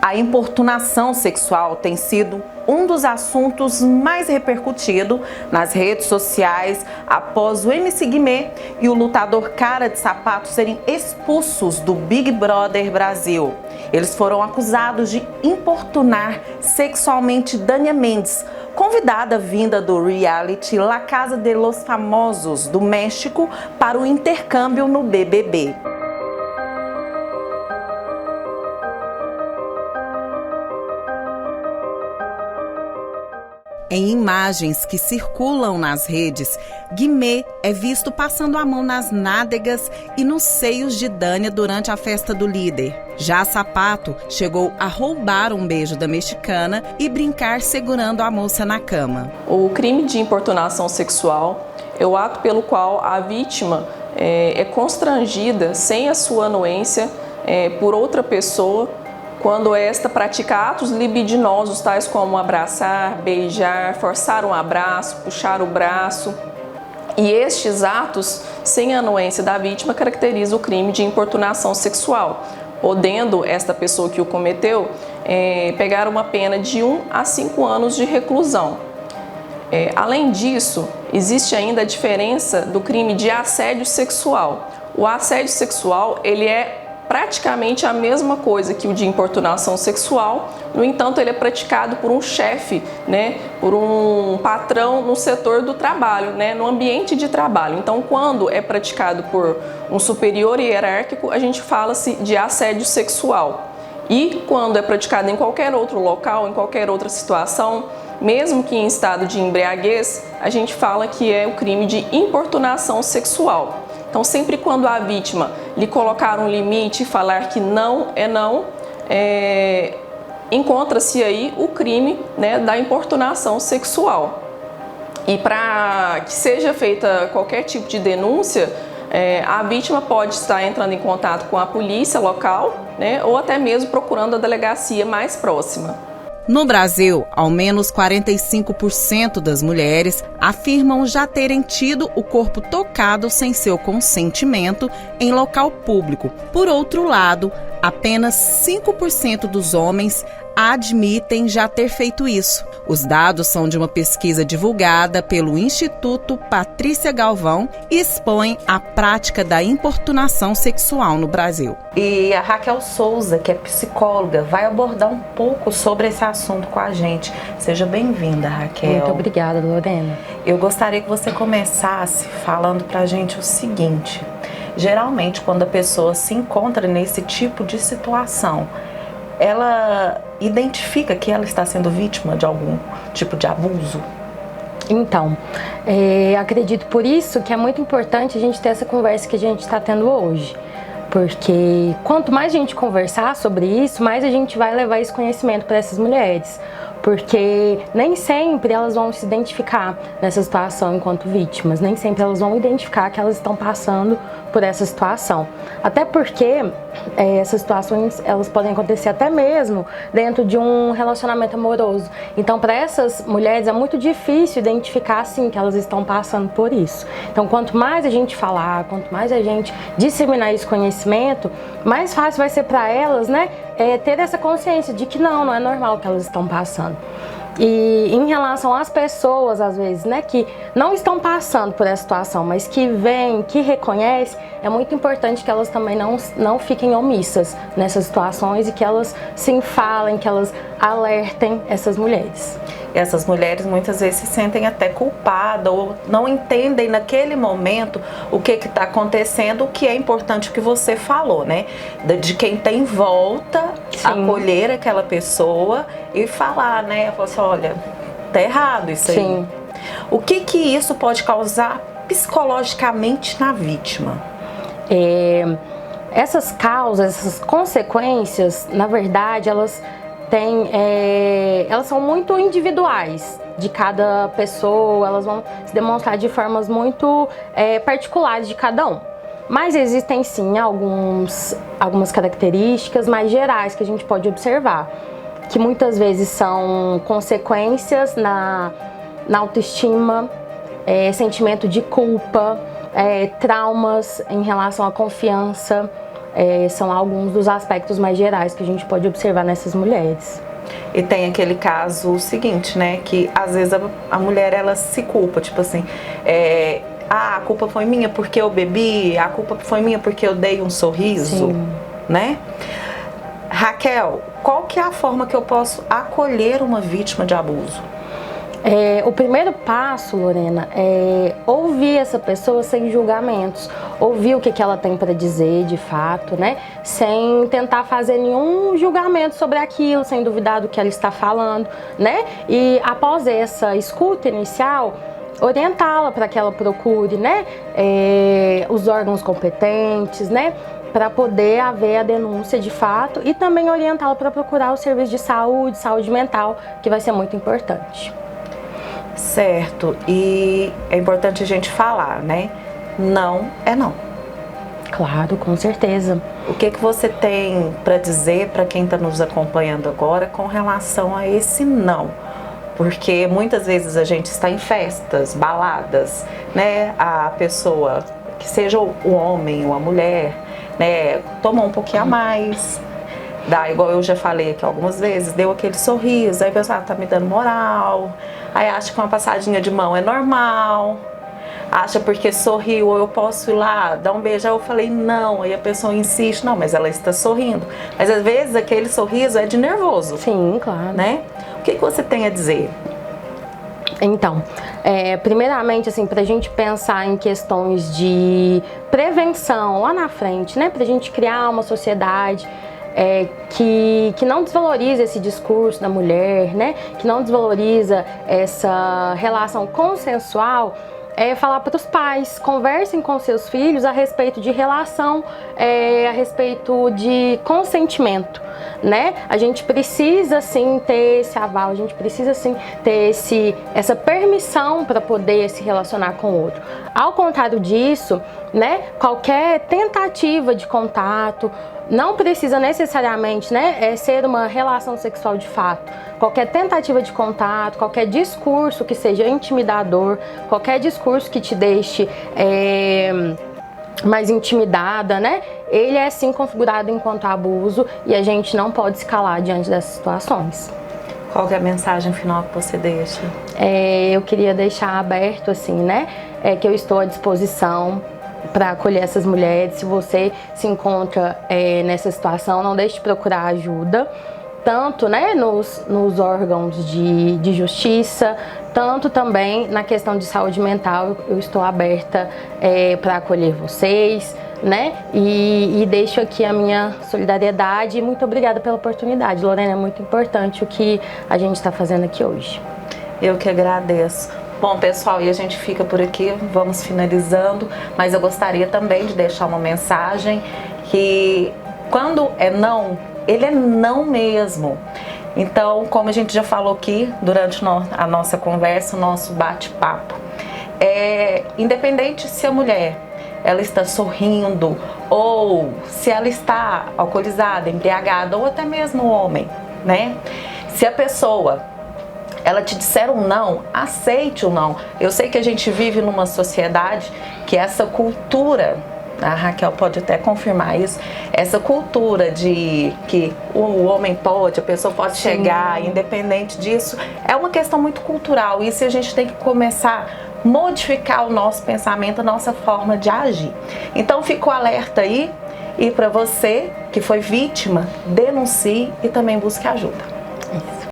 A importunação sexual tem sido um dos assuntos mais repercutidos nas redes sociais após o MC Guimê e o lutador Cara de Sapato serem expulsos do Big Brother Brasil. Eles foram acusados de importunar sexualmente Dania Mendes, convidada vinda do reality La Casa de los Famosos do México para o intercâmbio no BBB. Em imagens que circulam nas redes, Guimê é visto passando a mão nas nádegas e nos seios de Dania durante a festa do líder. Já Sapato chegou a roubar um beijo da mexicana e brincar segurando a moça na cama. O crime de importunação sexual é o ato pelo qual a vítima é constrangida sem a sua anuência por outra pessoa, quando esta pratica atos libidinosos, tais como abraçar, beijar, forçar um abraço, puxar o braço. E estes atos, sem a anuência da vítima, caracterizam o crime de importunação sexual, podendo esta pessoa que o cometeu pegar uma pena de 1 a 5 anos de reclusão. Além disso, existe ainda a diferença do crime de assédio sexual. O assédio sexual, ele é praticamente a mesma coisa que o de importunação sexual, no entanto ele é praticado por um chefe, por um patrão no setor do trabalho, no ambiente de trabalho. Então, quando é praticado por um superior hierárquico, a gente fala-se de assédio sexual. E quando é praticado em qualquer outro local, em qualquer outra situação, mesmo que em estado de embriaguez, a gente fala que é o crime de importunação sexual. Então, sempre quando a vítima lhe colocar um limite e falar que não é não, encontra-se aí o crime da importunação sexual. E para que seja feita qualquer tipo de denúncia, a vítima pode estar entrando em contato com a polícia local, ou até mesmo procurando a delegacia mais próxima. No Brasil, ao menos 45% das mulheres afirmam já terem tido o corpo tocado sem seu consentimento em local público. Por outro lado, apenas 5% dos homens admitem já ter feito isso. Os dados são de uma pesquisa divulgada pelo Instituto Patrícia Galvão e expõem a prática da importunação sexual no Brasil. E a Raquel Souza, que é psicóloga, vai abordar um pouco sobre esse assunto com a gente. Seja bem-vinda, Raquel. Muito obrigada, Lorena. Eu gostaria que você começasse falando pra gente o seguinte: geralmente, quando a pessoa se encontra nesse tipo de situação, ela identifica que ela está sendo vítima de algum tipo de abuso? Então, acredito por isso que é muito importante a gente ter essa conversa que a gente está tendo hoje. Porque quanto mais a gente conversar sobre isso, mais a gente vai levar esse conhecimento para essas mulheres. Porque nem sempre elas vão se identificar nessa situação enquanto vítimas, nem sempre elas vão identificar que elas estão passando por essa situação. Até porque essas situações elas podem acontecer até mesmo dentro de um relacionamento amoroso. Então, para essas mulheres é muito difícil identificar assim que elas estão passando por isso. Então, quanto mais a gente falar, quanto mais a gente disseminar esse conhecimento, mais fácil vai ser para elas, ter essa consciência de que não é normal o que elas estão passando. E em relação às pessoas, às vezes, que não estão passando por essa situação, mas que veem, que reconhecem, é muito importante que elas também não fiquem omissas nessas situações e que elas se falem, que elas alertem essas mulheres. Essas mulheres muitas vezes se sentem até culpadas ou não entendem naquele momento o que está acontecendo, o que é importante o que você falou, de quem tem em volta, sim, acolher aquela pessoa e falar, falar assim, olha, tá errado isso aí. Sim. O que isso pode causar psicologicamente na vítima? Essas causas, essas consequências, na verdade, elas são muito individuais de cada pessoa, elas vão se demonstrar de formas muito particulares de cada um. Mas existem sim algumas características mais gerais que a gente pode observar, que muitas vezes são consequências na autoestima, sentimento de culpa, traumas em relação à confiança, são alguns dos aspectos mais gerais que a gente pode observar nessas mulheres. E tem aquele caso seguinte, né, que às vezes a mulher, ela se culpa, tipo assim, a culpa foi minha porque eu bebi, a culpa foi minha porque eu dei um sorriso, sim, né? Raquel, qual que é a forma que eu posso acolher uma vítima de abuso? O primeiro passo, Lorena, é ouvir essa pessoa sem julgamentos, ouvir o que ela tem para dizer de fato, né? Sem tentar fazer nenhum julgamento sobre aquilo, sem duvidar do que ela está falando, né? E após essa escuta inicial, orientá-la para que ela procure, né? Os órgãos competentes, né? Para poder haver a denúncia de fato e também orientá-la para procurar o serviço de saúde mental, que vai ser muito importante. Certo, e é importante a gente falar, né? Não é não. Claro, com certeza. O que você tem para dizer para quem está nos acompanhando agora com relação a esse não? Porque muitas vezes a gente está em festas, baladas, né? A pessoa, que seja o homem ou a mulher, né? Toma um pouquinho a mais, dá, igual eu já falei aqui algumas vezes, deu aquele sorriso, aí a pessoa tá me dando moral, aí acha que uma passadinha de mão é normal, acha porque sorriu eu posso ir lá dar um beijo. Aí eu falei não, aí a pessoa insiste, não, mas ela está sorrindo, mas às vezes aquele sorriso é de nervoso. Sim, claro, né? O que você tem a dizer? Então, primeiramente, assim, pra gente pensar em questões de prevenção lá na frente, né? Pra gente criar uma sociedade que não desvaloriza esse discurso da mulher, né? Que não desvaloriza essa relação consensual, falar para os pais, conversem com seus filhos a respeito de relação, a respeito de consentimento, né? A gente precisa sim ter esse aval, a gente precisa sim ter essa permissão para poder se relacionar com o outro. Ao contrário disso, né? Qualquer tentativa de contato não precisa necessariamente, né, ser uma relação sexual de fato. Qualquer tentativa de contato, qualquer discurso que seja intimidador, qualquer discurso que te deixe mais intimidada, né, ele é sim configurado enquanto abuso e a gente não pode se calar diante dessas situações. Qual que é a mensagem final que você deixa? Eu queria deixar aberto, assim, né, que eu estou à disposição para acolher essas mulheres. Se você se encontra nessa situação, não deixe de procurar ajuda, tanto, né, nos órgãos de justiça, tanto também na questão de saúde mental. Eu estou aberta para acolher vocês, né, e deixo aqui a minha solidariedade e muito obrigada pela oportunidade. Lorena, é muito importante o que a gente está fazendo aqui hoje. Eu que agradeço. Bom, pessoal, e a gente fica por aqui, vamos finalizando, mas eu gostaria também de deixar uma mensagem que quando é não, ele é não mesmo. Então, como a gente já falou aqui durante a nossa conversa, o nosso bate-papo, independente se a mulher ela está sorrindo ou se ela está alcoolizada, embriagada ou até mesmo o homem, né? Se a pessoa ela te disser um não, aceite o não. Eu sei que a gente vive numa sociedade que essa cultura, a Raquel pode até confirmar isso, essa cultura de que o homem pode, a pessoa pode sim chegar, independente disso, é uma questão muito cultural. Isso a gente tem que começar a modificar o nosso pensamento, a nossa forma de agir. Então fica o alerta aí, e para você que foi vítima, denuncie e também busque ajuda. Isso.